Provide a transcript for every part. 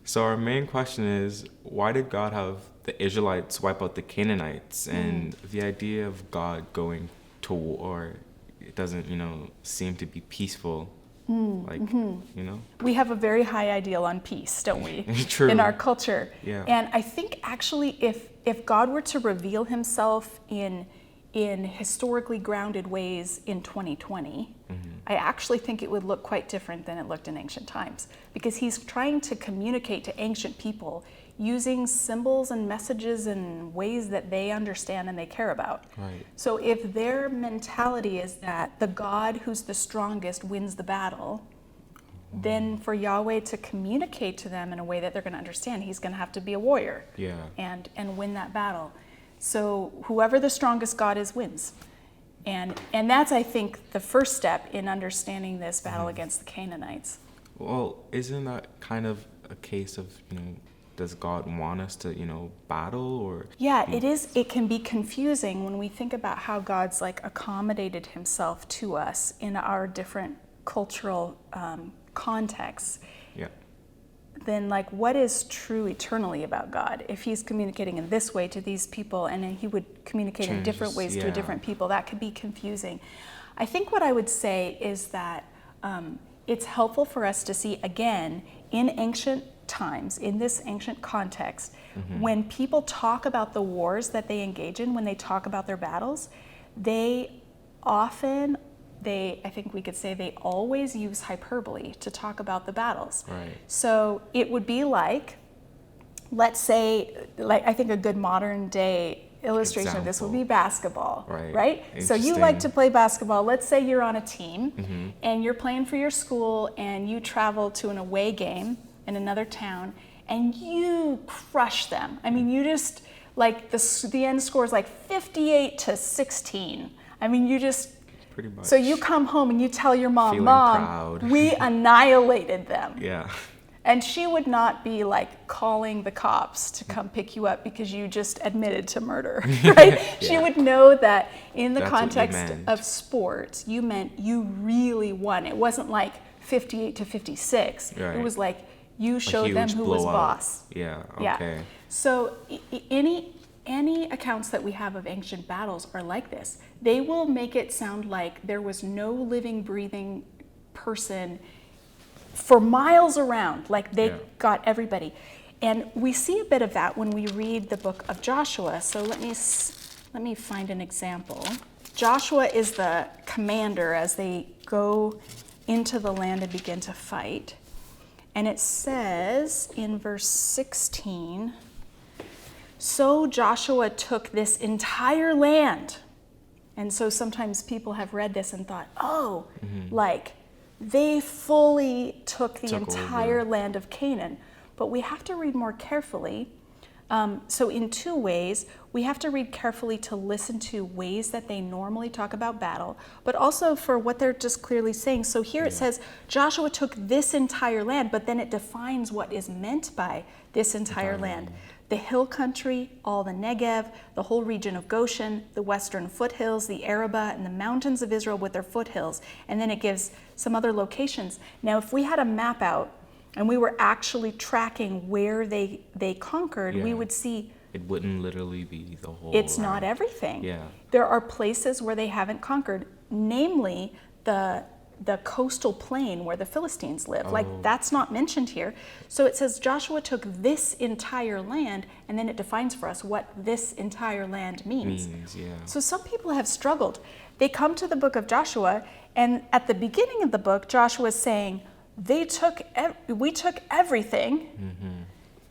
So our main question is, why did God have the Israelites wipe out the Canaanites? And the idea of God going to war, it doesn't, seem to be peaceful. We have a very high ideal on peace, don't we? True. In our culture. Yeah. And I think actually if God were to reveal himself in historically grounded ways in 2020, I actually think it would look quite different than it looked in ancient times, because he's trying to communicate to ancient people using symbols and messages in ways that they understand and they care about. Right. So if their mentality is that the God who's the strongest wins the battle, then for Yahweh to communicate to them in a way that they're going to understand, he's going to have to be a warrior. Yeah. And win that battle. So whoever the strongest God is wins. And that's, I think, the first step in understanding this battle against the Canaanites. Well, isn't that kind of a case of, does God want us to, battle or? Yeah, it is. It can be confusing when we think about how God's accommodated himself to us in our different cultural contexts. Yeah. Then what is true eternally about God? If he's communicating in this way to these people and then he would communicate in different ways to a different people, that could be confusing. I think what I would say is that it's helpful for us to see, again, in ancient times, in this ancient context, when people talk about the wars that they engage in, when they talk about their battles, I think we could say they always use hyperbole to talk about the battles. Right. So it would be let's say, I think a good modern day illustration of this would be basketball, right? So you like to play basketball. Let's say you're on a team and you're playing for your school and you travel to an away game in another town and you crush them. I mean, you just, the end score is 58-16. I mean, you just, pretty much. So you come home and you tell your mom, Feeling Mom, proud. We annihilated them. Yeah. And she would not be calling the cops to come pick you up because you just admitted to murder, right? Yeah. She would know that in the That's context of sports, you meant you really won. It wasn't 58-56. Right. It was you showed them who was boss. Yeah, okay. Yeah. So any accounts that we have of ancient battles are like this. They will make it sound like there was no living, breathing person for miles around, they got everybody. And we see a bit of that when we read the book of Joshua. So let me find an example. Joshua is the commander as they go into the land and begin to fight. And it says in verse 16, so Joshua took this entire land. And so sometimes people have read this and thought, they fully took the entire land of Canaan. But we have to read more carefully. So in two ways, we have to read carefully to listen to ways that they normally talk about battle, but also for what they're just clearly saying. So here it says, Joshua took this entire land, but then it defines what is meant by this entire land. The hill country, all the Negev, the whole region of Goshen, the western foothills, the Arabah, and the mountains of Israel with their foothills. And then it gives some other locations. Now, if we had a map out and we were actually tracking where they conquered, we would see it wouldn't literally be the whole. It's not everything. Yeah. There are places where they haven't conquered, namely the coastal plain where the Philistines live. That's not mentioned here. So it says Joshua took this entire land, and then it defines for us what this entire land means. So some people have struggled. They come to the book of Joshua, and at the beginning of the book, Joshua is saying, we took everything.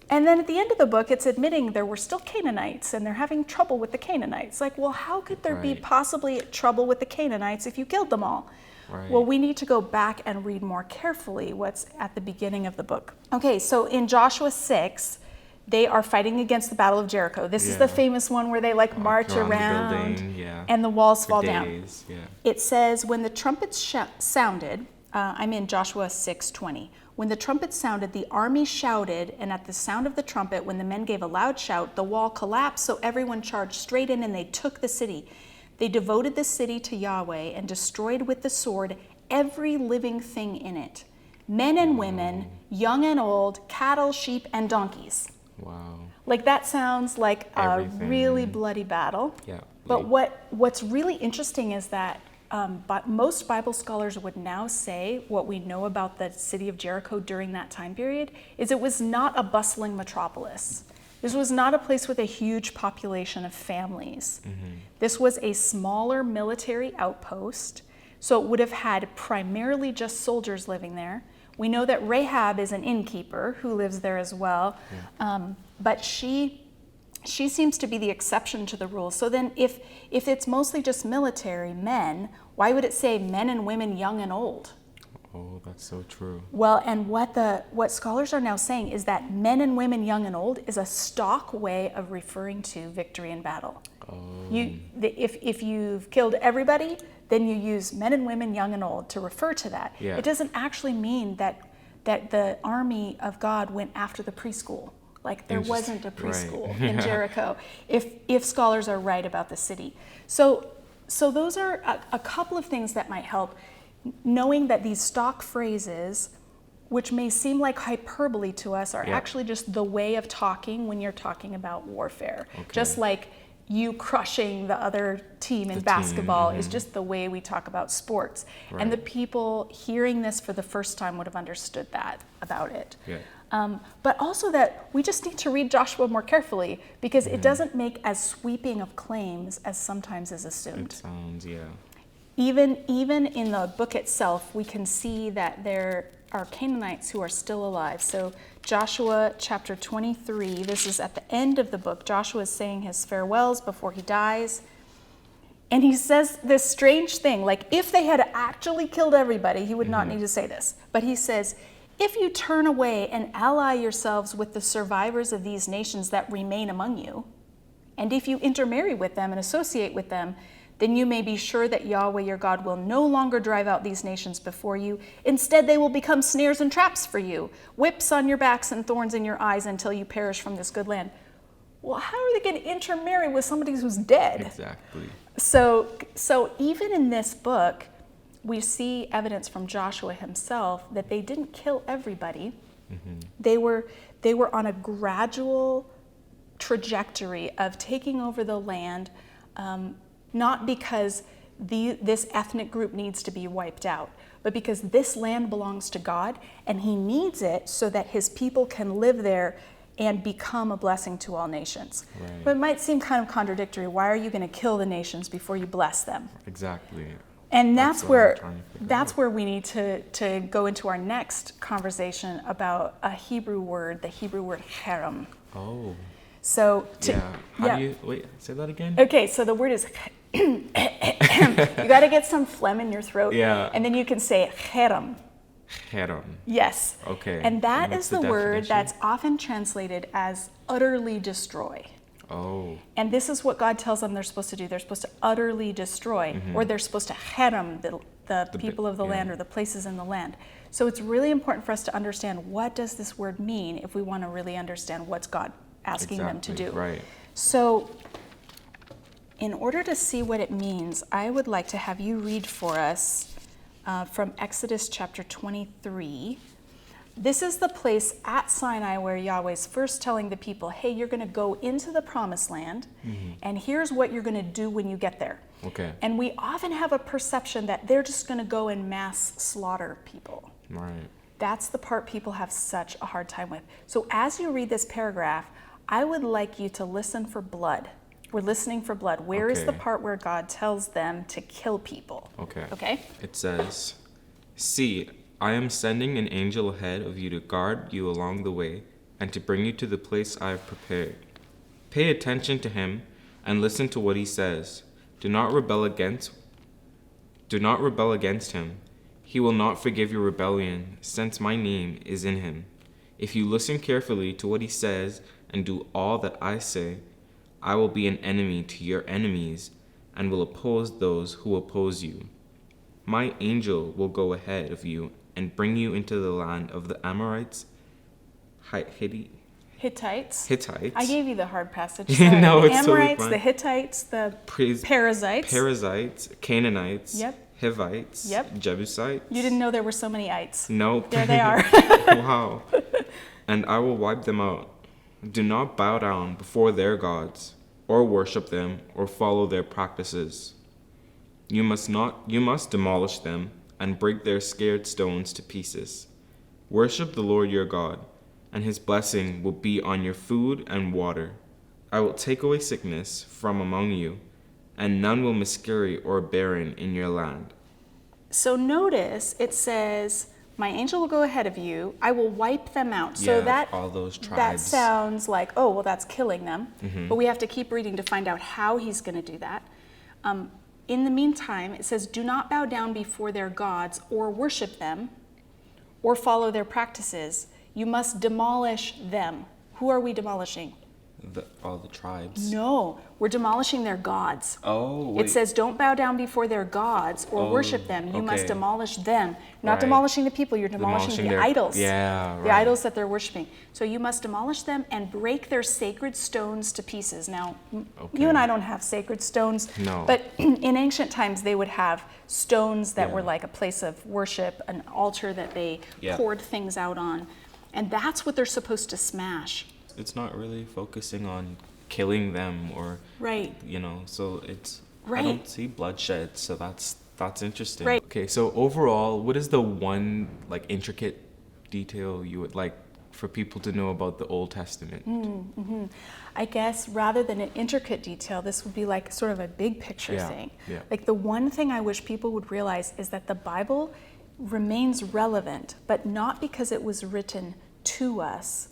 And then at the end of the book, it's admitting there were still Canaanites, and they're having trouble with the Canaanites. How could there be possibly trouble with the Canaanites if you killed them all? Right. Well, we need to go back and read more carefully what's at the beginning of the book. Okay, so in Joshua 6, they are fighting against the Battle of Jericho. This is the famous one where they march around and the walls fall down. It says, when the trumpets sounded, I'm in Joshua 6:20. When the trumpet sounded, the army shouted, and at the sound of the trumpet, when the men gave a loud shout, the wall collapsed, so everyone charged straight in, and they took the city. They devoted the city to Yahweh and destroyed with the sword every living thing in it. men and women, young and old, cattle, sheep, and donkeys. Wow. Like that sounds like Everything. a really bloody battle. Yeah. But what's really interesting is that most Bible scholars would now say what we know about the city of Jericho during that time period is it was not a bustling metropolis. This was not a place with a huge population of families. Mm-hmm. This was a smaller military outpost, so it would have had primarily just soldiers living there. We know that Rahab is an innkeeper who lives there as well, but she seems to be the exception to the rule. So then if it's mostly just military men, why would it say men and women, young and old? Oh, that's so true. Well, and what scholars are now saying is that men and women, young and old, is a stock way of referring to victory in battle. Oh. If you've killed everybody, then you use men and women, young and old, to refer to that. Yeah. It doesn't actually mean that the army of God went after the preschool. Like there wasn't a preschool right. in Jericho, if scholars are right about the city. So those are a couple of things that might help. Knowing that these stock phrases, which may seem like hyperbole to us, are actually just the way of talking when you're talking about warfare. Okay. Just like you crushing the other team in basketball is just the way we talk about sports. Right. And the people hearing this for the first time would have understood that about it. Yeah. But also that we just need to read Joshua more carefully because it doesn't make as sweeping of claims as sometimes is assumed. It sounds, Even in the book itself, we can see that there are Canaanites who are still alive. So Joshua chapter 23, this is at the end of the book. Joshua is saying his farewells before he dies. And he says this strange thing, like if they had actually killed everybody, he would not need to say this. But he says, if you turn away and ally yourselves with the survivors of these nations that remain among you, and if you intermarry with them and associate with them, then you may be sure that Yahweh your God will no longer drive out these nations before you. Instead, they will become snares and traps for you, whips on your backs and thorns in your eyes until you perish from this good land. Well, how are they going to intermarry with somebody who's dead? Exactly. So even in this book, we see evidence from Joshua himself that they didn't kill everybody. Mm-hmm. They were on a gradual trajectory of taking over the land, not because this ethnic group needs to be wiped out, but because this land belongs to God and he needs it so that his people can live there and become a blessing to all nations. Right. But it might seem kind of contradictory. Why are you going to kill the nations before you bless them? Exactly. And that's where we need to go into our next conversation about a Hebrew word, the Hebrew word harem. Oh. So How do you wait? Say that again. Okay, so the word is you got to get some phlegm in your throat. Yeah. And then you can say harem. Harem. Yes. Okay. And that is the word that's often translated as utterly destroy. Oh. And this is what God tells them they're supposed to do. They're supposed to utterly destroy, or they're supposed to harem the people of the land or the places in the land. So it's really important for us to understand what does this word mean if we want to really understand what's God asking them to do. Right. So in order to see what it means, I would like to have you read for us from Exodus chapter 23. This is the place at Sinai where Yahweh's first telling the people, hey, you're going to go into the promised land, and here's what you're going to do when you get there. Okay. And we often have a perception that they're just going to go and mass slaughter people. Right. That's the part people have such a hard time with. So as you read this paragraph, I would like you to listen for blood. We're listening for blood. Where is the part where God tells them to kill people? Okay. It says, see, I am sending an angel ahead of you to guard you along the way and to bring you to the place I have prepared. Pay attention to him and listen to what he says. Do not rebel against him. He will not forgive your rebellion, since my name is in him. If you listen carefully to what he says and do all that I say, I will be an enemy to your enemies and will oppose those who oppose you. My angel will go ahead of you and bring you into the land of the Amorites, Hittites. Hittites. I gave you the hard passage. No, the it's Amorites, totally fine. The Hittites, the Perizzites. Canaanites. Yep. Hivites, Yep. Jebusites. You didn't know there were so many ites. Nope. There they are. Wow. And I will wipe them out. Do not bow down before their gods, or worship them, or follow their practices. You must demolish them and break their scared stones to pieces. Worship the Lord your God, and his blessing will be on your food and water. I will take away sickness from among you, and none will miscarry or barren in your land. So notice it says, my angel will go ahead of you. I will wipe them out. So that all those tribes. That sounds like, oh, well, that's killing them. But we have to keep reading to find out how he's going to do that. In the meantime, it says, do not bow down before their gods or worship them or follow their practices. You must demolish them. Who are we demolishing? All the tribes. No, we're demolishing their gods. Oh, wait. It says, don't bow down before their gods or worship them. You must okay. demolish them. Not Right. demolishing the people, you're demolishing the their idols. Yeah, The right. idols that they're worshiping. So you must demolish them and break their sacred stones to pieces. Now, you and I don't have sacred stones. No. But in ancient times, they would have stones that Yeah. were like a place of worship, an altar that they poured things out on. And that's what they're supposed to smash. It's not really focusing on killing them or, Right. so it's, Right. I don't see bloodshed, so that's interesting. Right. Okay, so overall, what is the one, intricate detail you would like for people to know about the Old Testament? I guess rather than an intricate detail, this would be like sort of a big picture thing. Yeah. Like the one thing I wish people would realize is that the Bible remains relevant, but not because it was written to us.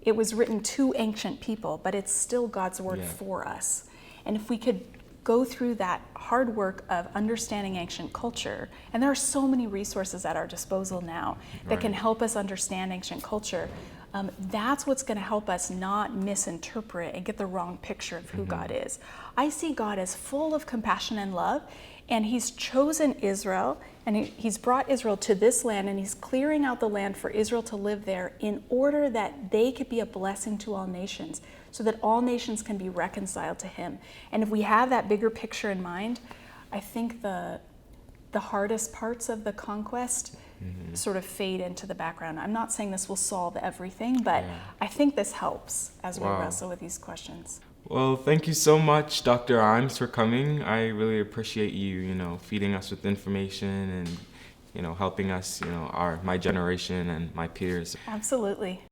It was written to ancient people, but it's still God's word for us. And if we could go through that hard work of understanding ancient culture, and there are so many resources at our disposal now that can help us understand ancient culture, that's what's going to help us not misinterpret and get the wrong picture of who God is. I see God as full of compassion and love, and he's chosen Israel, and he's brought Israel to this land, and he's clearing out the land for Israel to live there in order that they could be a blessing to all nations, so that all nations can be reconciled to him. And if we have that bigger picture in mind, I think the hardest parts of the conquest sort of fade into the background. I'm not saying this will solve everything, but I think this helps as we wrestle with these questions. Well, thank you so much, Dr. Imes, for coming. I really appreciate you, feeding us with information and, helping us, my generation and my peers. Absolutely.